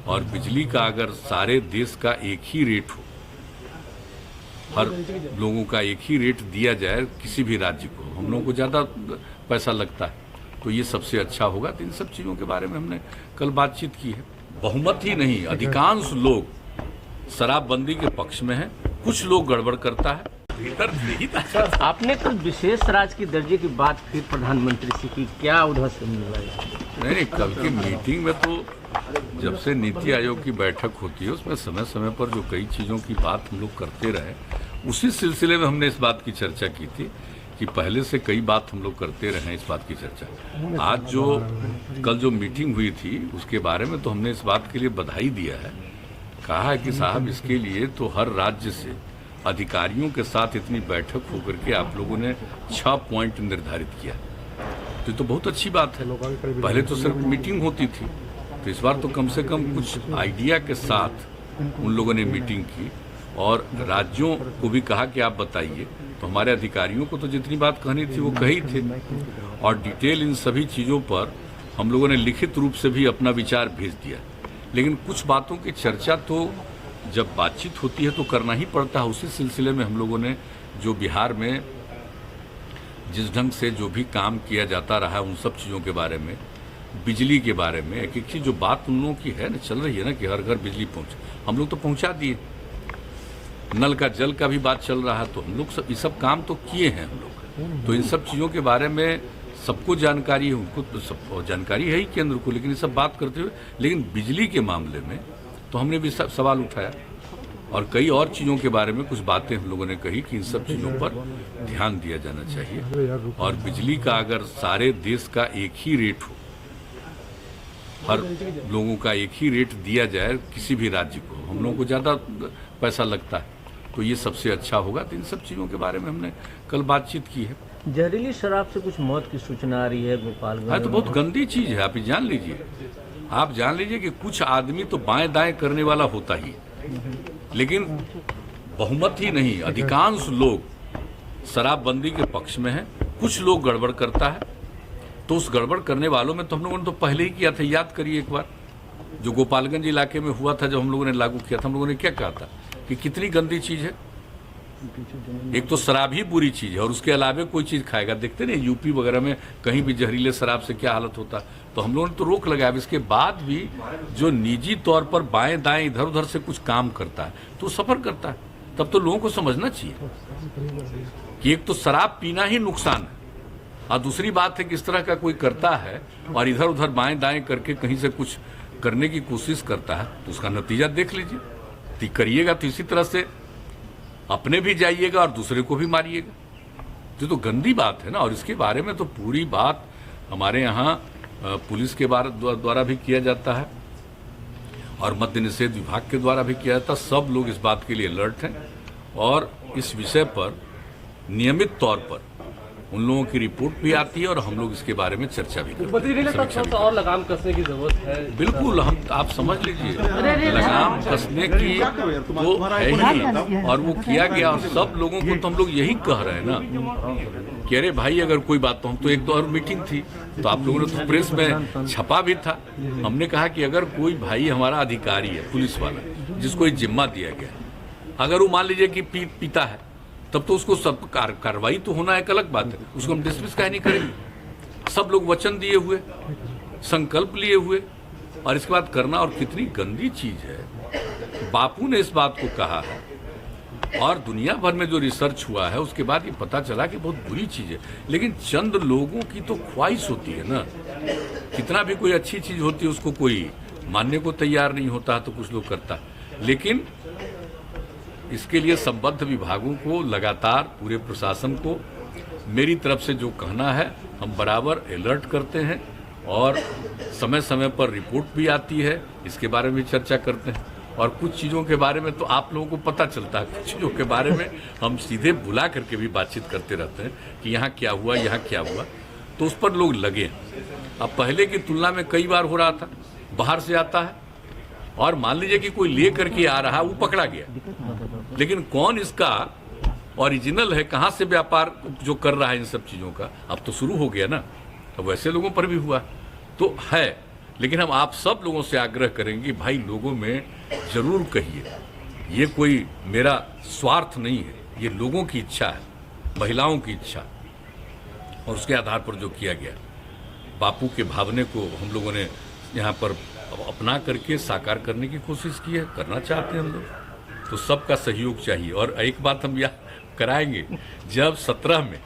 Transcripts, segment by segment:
और बिजली का अगर सारे देश का एक ही रेट हो, हर लोगों का एक ही रेट दिया जाए किसी भी राज्य को, हम लोगों को ज़्यादा पैसा लगता है तो ये सबसे अच्छा होगा। तो इन सब चीज़ों के बारे में हमने कल बातचीत की है। बहुमत ही नहीं, अधिकांश लोग शराबबंदी के पक्ष में हैं, कुछ लोग गड़बड़ करता है। भीतर नहीं था। आपने कल विशेष राज्य की दर्जे की बात फिर प्रधानमंत्री से की, क्या उधर से मिला? नहीं, कल की मीटिंग में तो जब से नीति आयोग की बैठक होती है उसमें समय समय पर जो कई चीज़ों की बात हम लोग करते रहे, उसी सिलसिले में हमने इस बात की चर्चा की थी कि पहले से कई बात हम लोग करते रहे हैं। इस बात की चर्चा आज जो कल जो मीटिंग हुई थी उसके बारे में तो हमने इस बात के लिए बधाई दिया है, कहा है कि साहब इसके लिए तो हर राज्य से अधिकारियों के साथ इतनी बैठक होकर के आप लोगों ने 6 पॉइंट निर्धारित किया, तो ये तो बहुत अच्छी बात है। पहले तो सिर्फ मीटिंग होती थी, तो इस बार तो कम से कम कुछ आइडिया के साथ उन लोगों ने मीटिंग की और राज्यों को भी कहा कि आप बताइए। तो हमारे अधिकारियों को तो जितनी बात कहनी थी वो कही थी और डिटेल इन सभी चीज़ों पर हम लोगों ने लिखित रूप से भी अपना विचार भेज दिया। लेकिन कुछ बातों की चर्चा तो जब बातचीत होती है तो करना ही पड़ता है। उसी सिलसिले में हम लोगों ने जो बिहार में जिस ढंग से जो भी काम किया जाता रहा है उन सब चीज़ों के बारे में, बिजली के बारे में, एक एक चीज़ जो बात उन लोगों की है ना, चल रही है ना कि हर घर बिजली पहुँचे, हम लोग तो पहुँचा दिए। नल का जल का भी बात चल रहा है, तो हम लोग सब ये सब काम तो किए हैं हम लोग। तो इन सब चीज़ों के बारे में सबको जानकारी है, उनको तो सब जानकारी है ही केंद्र को, लेकिन ये सब बात करते हुए लेकिन बिजली के मामले में तो हमने भी सब सवाल उठाया और कई और चीज़ों के बारे में कुछ बातें हम लोगों ने कही कि इन सब चीज़ों पर ध्यान दिया जाना चाहिए। और बिजली का अगर सारे देश का एक ही रेट हो, हर लोगों का एक ही रेट दिया जाए किसी भी राज्य को, हम लोगों को ज़्यादा पैसा लगता है तो ये सबसे अच्छा होगा। तो इन सब चीज़ों के बारे में हमने कल बातचीत की है। जहरीली शराब से कुछ मौत की सूचना आ रही है गोपालगंज। हाँ, तो बहुत गंदी चीज़ है, आप जान लीजिए। आप जान लीजिए कि कुछ आदमी तो बाएं दाएं करने वाला होता ही, लेकिन बहुमत ही नहीं, अधिकांश लोग शराबबंदी के पक्ष में हैं, कुछ लोग गड़बड़ करता है। तो उस गड़बड़ करने वालों में तो हम लोगों ने तो पहले ही किया था। याद करिए एक बार जो गोपालगंज इलाके में हुआ था, जब हम लोगों ने लागू किया था, हम लोगों ने क्या कहा था कि कितनी गंदी चीज़ है। एक तो शराब ही बुरी चीज़ है और उसके अलावे कोई चीज़ खाएगा। देखते नहीं यूपी वगैरह में कहीं भी जहरीले शराब से क्या हालत होता। तो हम लोगों ने तो रोक लगाया। इसके बाद भी जो निजी तौर पर बाएं दाएं इधर उधर से कुछ काम करता है तो सफ़र करता है। तब तो लोगों को समझना चाहिए कि एक तो शराब पीना ही नुकसान है और दूसरी बात है कि इस तरह का कोई करता है और इधर उधर बाएं दाएं करके कहीं से कुछ करने की कोशिश करता है तो उसका नतीजा देख लीजिए। करिएगा तो इसी तरह से अपने भी जाइएगा और दूसरे को भी मारिएगा। तो गंदी बात है ना। और इसके बारे में तो पूरी बात हमारे यहाँ पुलिस के द्वारा भी किया जाता है और मद्य निषेध विभाग के द्वारा भी किया जाता है। सब लोग इस बात के लिए अलर्ट हैं और इस विषय पर नियमित तौर पर उन लोगों की रिपोर्ट भी आती है और हम लोग इसके बारे में चर्चा भी करते हैं। और लगाम कसने की जरूरत है। बिल्कुल, हम आप समझ लीजिए लगाम कसने की तो है ही और वो किया गया। और सब लोगों को तो हम लोग यही कह रहे हैं ना कि अरे भाई अगर कोई बात तो हम तो एक दो और मीटिंग थी तो आप लोगों ने तो प्रेस में छपा भी था। हमने कहा कि अगर कोई भाई हमारा अधिकारी है, पुलिस वाला, जिसको ये जिम्मा दिया गया, अगर वो मान लीजिए कि पीता है तब तो उसको सब कार्रवाई तो होना एक अलग बात है, उसको हम डिसमिस काहे नहीं करेंगे। सब लोग वचन दिए हुए, संकल्प लिए हुए और इसके बाद करना। और कितनी गंदी चीज है। बापू ने इस बात को कहा है और दुनिया भर में जो रिसर्च हुआ है उसके बाद ये पता चला कि बहुत बुरी चीज है। लेकिन चंद लोगों की तो ख्वाहिश होती है ना, कितना भी कोई अच्छी चीज होती है उसको कोई मानने को तैयार नहीं होता तो कुछ लोग करता। लेकिन इसके लिए संबद्ध विभागों को लगातार, पूरे प्रशासन को मेरी तरफ से जो कहना है हम बराबर अलर्ट करते हैं और समय समय पर रिपोर्ट भी आती है, इसके बारे में चर्चा करते हैं। और कुछ चीज़ों के बारे में तो आप लोगों को पता चलता है, कुछ चीज़ों के बारे में हम सीधे बुला करके भी बातचीत करते रहते हैं कि यहाँ क्या हुआ, यहाँ क्या हुआ, तो उस पर लोग लगे। अब पहले की तुलना में कई बार हो रहा था, बाहर से आता है और मान लीजिए कि कोई ले करके आ रहा है, वो पकड़ा गया, लेकिन कौन इसका ओरिजिनल है, कहाँ से व्यापार जो कर रहा है इन सब चीज़ों का, अब तो शुरू हो गया ना। तो वैसे लोगों पर भी हुआ तो है। लेकिन हम आप सब लोगों से आग्रह करेंगे, भाई लोगों में जरूर कहिए, ये कोई मेरा स्वार्थ नहीं है, ये लोगों की इच्छा है, महिलाओं की इच्छा, और उसके आधार पर जो किया गया, बापू के भावने को हम लोगों ने यहाँ पर अपना करके साकार करने की कोशिश की है, करना चाहते हैं हम लोग, तो सबका सहयोग चाहिए। और एक बात हम यहाँ कराएंगे, जब 17 में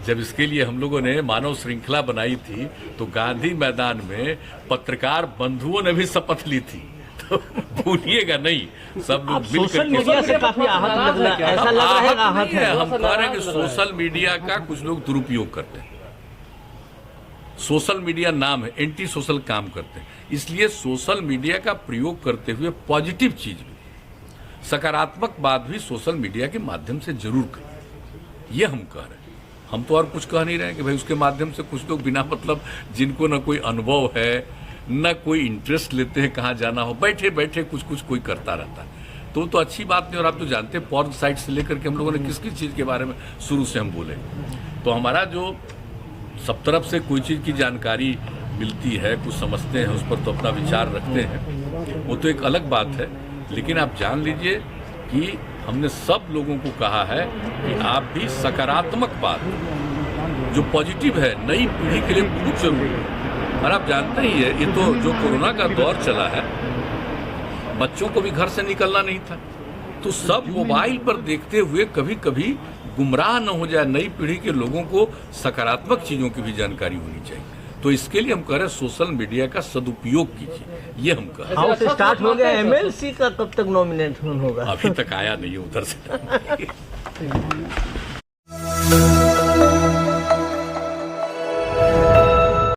जब इसके लिए हम लोगों ने मानव श्रृंखला बनाई थी तो गांधी मैदान में पत्रकार बंधुओं ने भी शपथ ली थी, तो भूलिएगा नहीं, सब लोग मिल सोशल मीडिया से काफी आहत लग रहा है, ऐसा लग रहा है आहत है। हम कह रहे हैं कि सोशल मीडिया का कुछ लोग दुरुपयोग करते हैं। सोशल मीडिया नाम है, एंटी सोशल काम करते हैं, इसलिए सोशल मीडिया का प्रयोग करते हुए पॉजिटिव चीज भी, सकारात्मक बात भी सोशल मीडिया के माध्यम से जरूर करें, ये हम कह रहे हैं। हम तो और कुछ कह नहीं रहे हैं कि भाई उसके माध्यम से कुछ लोग बिना मतलब, जिनको न कोई अनुभव है न कोई इंटरेस्ट लेते हैं कहाँ जाना हो, बैठे बैठे कुछ कुछ कोई करता रहता है, तो अच्छी बात नहीं। और आप तो जानते हैं पॉर्न साइट से लेकर के हम लोगों ने किस किस चीज़ के बारे में शुरू से हम बोले, तो हमारा जो सब तरफ से कोई चीज़ की जानकारी मिलती है, कुछ समझते हैं, उस पर तो अपना विचार रखते हैं, वो तो एक अलग बात है। लेकिन आप जान लीजिए कि हमने सब लोगों को कहा है कि आप भी सकारात्मक बात, जो पॉजिटिव है, नई पीढ़ी के लिए बहुत जरूरी है। और आप जानते ही है, ये तो जो कोरोना का दौर चला है, बच्चों को भी घर से निकलना नहीं था, तो सब मोबाइल पर देखते हुए कभी कभी गुमराह न हो जाए। नई पीढ़ी के लोगों को सकारात्मक चीज़ों की भी जानकारी होनी चाहिए, तो इसके लिए हम कह रहे हैं सोशल मीडिया का सदुपयोग कीजिए, ये हम कह रहे हैं। हाउस स्टार्ट हो गया, एमएलसी का कब तक नॉमिनेशन होगा? अभी तक आया नहीं है उधर से।